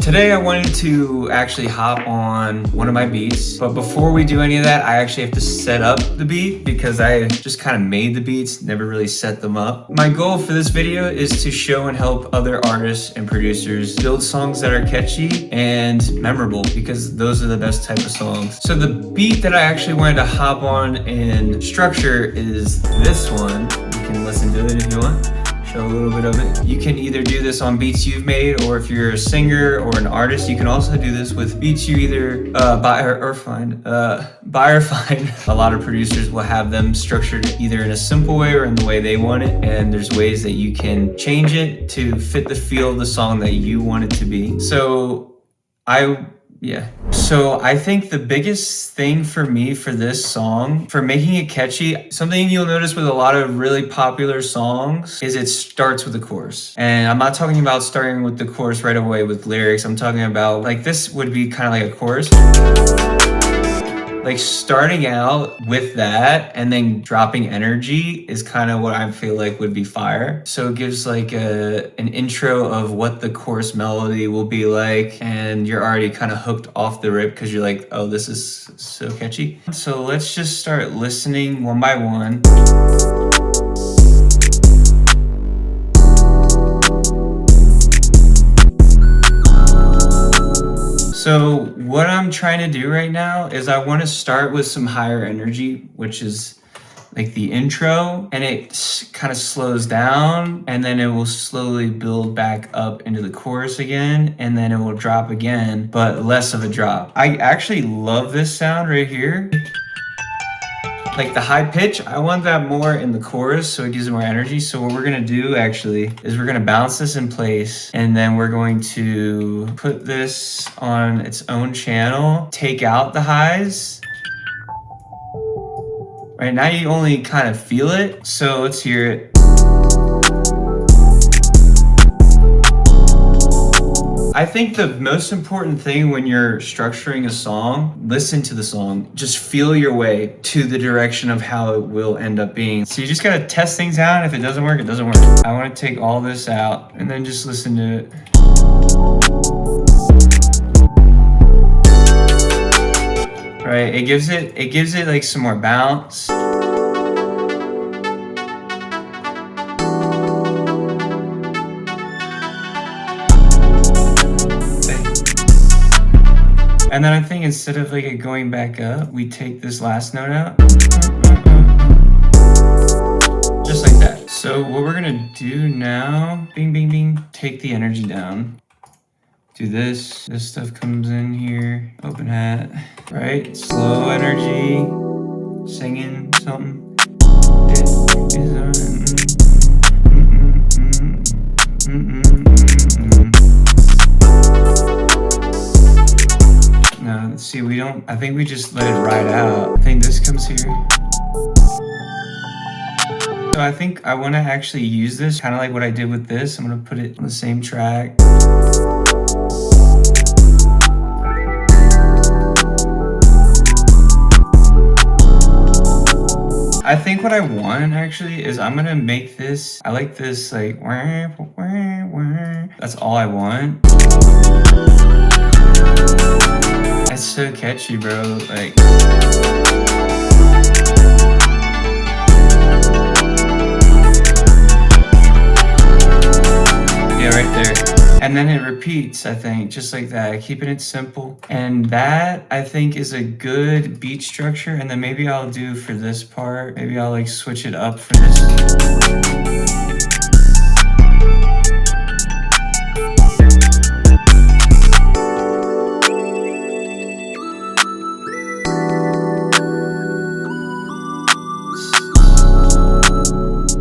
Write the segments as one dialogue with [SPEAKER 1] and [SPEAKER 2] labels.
[SPEAKER 1] Today I wanted to actually hop on one of my beats, but before we do any of that, I actually have to set up the beat because I just kind of made the beats, never really set them up. My goal for this video is to show and help other artists and producers build songs that are catchy and memorable, because those are the best type of songs. So the beat that I actually wanted to hop on and structure is this one. You can listen to it if you want. Show a little bit of it. You can either do this on beats you've made, or if you're a singer or an artist, you can also do this with beats you either buy or find. A lot of producers will have them structured either in a simple way or in the way they want it, and there's ways that you can change it to fit the feel of the song that you want it to be. So I think the biggest thing for me for this song, for making it catchy, something you'll notice with a lot of really popular songs is it starts with the chorus. And I'm not talking about starting with the chorus right away with lyrics. I'm talking about, like, this would be kind of like a chorus. Like, starting out with that and then dropping energy is kind of what I feel like would be fire. So it gives like an intro of what the chorus melody will be like, and you're already kind of hooked off the rip because you're like, oh, this is so catchy. So let's just start listening one by one. So what I'm trying to do right now is I want to start with some higher energy, which is like the intro, and it kind of slows down, and then it will slowly build back up into the chorus again, and then it will drop again, but less of a drop. I actually love this sound right here. Like the high pitch, I want that more in the chorus so it gives it more energy. So what we're gonna do actually is we're gonna bounce this in place, and then we're going to put this on its own channel, take out the highs. Right now you only kind of feel it, so let's hear it. I think the most important thing when you're structuring a song, listen to the song, just feel your way to the direction of how it will end up being. So you just gotta test things out, and if it doesn't work, it doesn't work. I wanna take all this out and then just listen to it. Right, it gives it like some more bounce. And then I think instead of like it going back up, we take this last note out. Just like that. So what we're gonna do now, bing, bing, bing, take the energy down. Do this. This stuff comes in here. Open hat. Right? Slow energy. Singing something. No, see, I think we just let it ride out. I think this comes here. So I think I want to actually use this kind of like what I did with this. I'm going to put it on the same track. I think what I want actually is I'm going to make this, I like this like, that's all I want. It's so catchy, bro. Like, yeah, right there. And then it repeats, I think, just like that, keeping it simple. And that, I think, is a good beat structure. And then maybe I'll do for this part, maybe I'll like switch it up for this.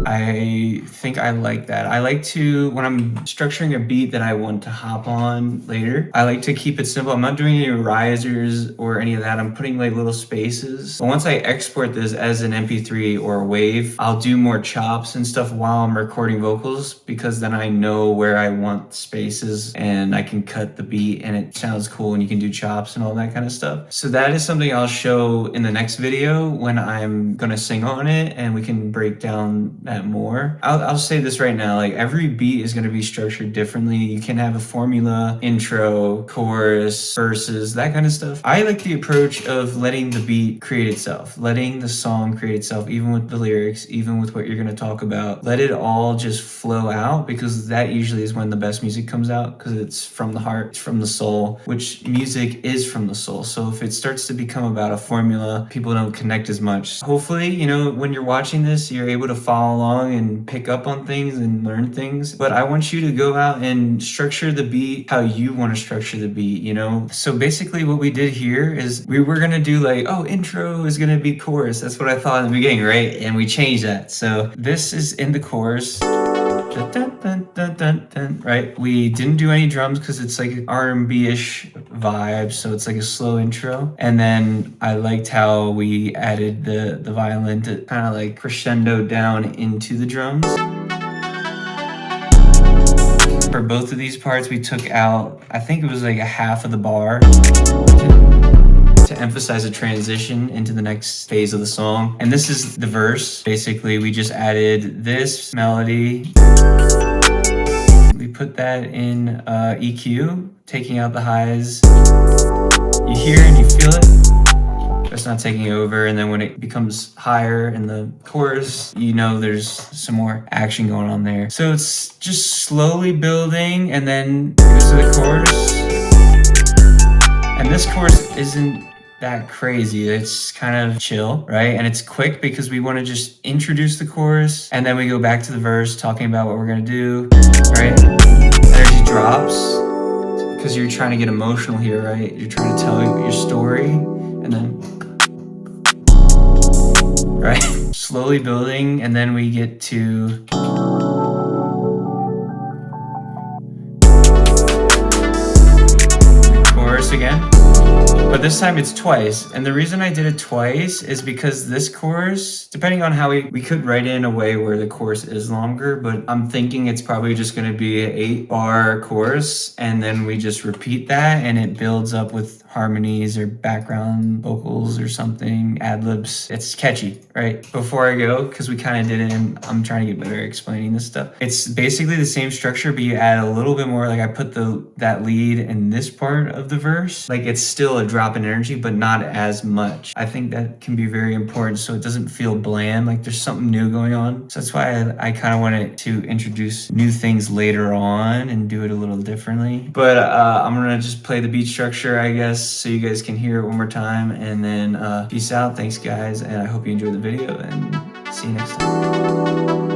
[SPEAKER 1] I think I like that. I like to, when I'm structuring a beat that I want to hop on later, I like to keep it simple. I'm not doing any risers or any of that. I'm putting like little spaces. But once I export this as an MP3 or a wave, I'll do more chops and stuff while I'm recording vocals, because then I know where I want spaces and I can cut the beat and it sounds cool, and you can do chops and all that kind of stuff. So that is something I'll show in the next video when I'm gonna sing on it, and we can break down that more. I'll say this right now, like every beat is going to be structured differently. You can have a formula, intro, chorus, verses, that kind of stuff. I like the approach of letting the beat create itself, letting the song create itself, even with the lyrics, even with what you're going to talk about. Let it all just flow out, because that usually is when the best music comes out, because it's from the heart, it's from the soul, which music is from the soul. So if it starts to become about a formula, people don't connect as much. Hopefully, you know, when you're watching this, you're able to follow along and pick up on things and learn things. But I want you to go out and structure the beat how you want to structure the beat, you know? So basically what we did here is we were going to do like, oh, intro is going to be chorus. That's what I thought in the beginning, right? And we changed that. So this is in the chorus. Dun, dun, dun, dun, dun, right? We didn't do any drums because it's like an R&B-ish vibe, so it's like a slow intro. And then I liked how we added the violin to kind of like crescendo down into the drums. For both of these parts, we took out, I think it was like a half of the bar to emphasize a transition into the next phase of the song. And this is the verse. Basically, we just added this melody. We put that in EQ, taking out the highs. You hear and you feel it, but it's not taking over. And then when it becomes higher in the chorus, you know there's some more action going on there. So it's just slowly building, and then goes to the chorus. And this chorus isn't that crazy. It's kind of chill, right? And it's quick because we want to just introduce the chorus, and then we go back to the verse talking about what we're going to do, right? Energy drops because you're trying to get emotional here, right? You're trying to tell your story, and then, right? Slowly building, and then we get to chorus again. But this time it's twice. And the reason I did it twice is because this chorus, depending on how we could write it in a way where the chorus is longer, but I'm thinking it's probably just going to be an 8-bar chorus, and then we just repeat that, and it builds up with harmonies or background vocals or something, ad-libs. It's catchy, right? Before I go, because we kind of did it and I'm trying to get better at explaining this stuff. It's basically the same structure, but you add a little bit more. Like I put that lead in this part of the verse. Like it's still a drop in energy, but not as much. I think that can be very important, so it doesn't feel bland, like there's something new going on. So that's why I kind of wanted to introduce new things later on and do it a little differently. But I'm gonna just play the beat structure, I guess, so you guys can hear it one more time, and then peace out. Thanks guys, and I hope you enjoyed the video, and see you next time.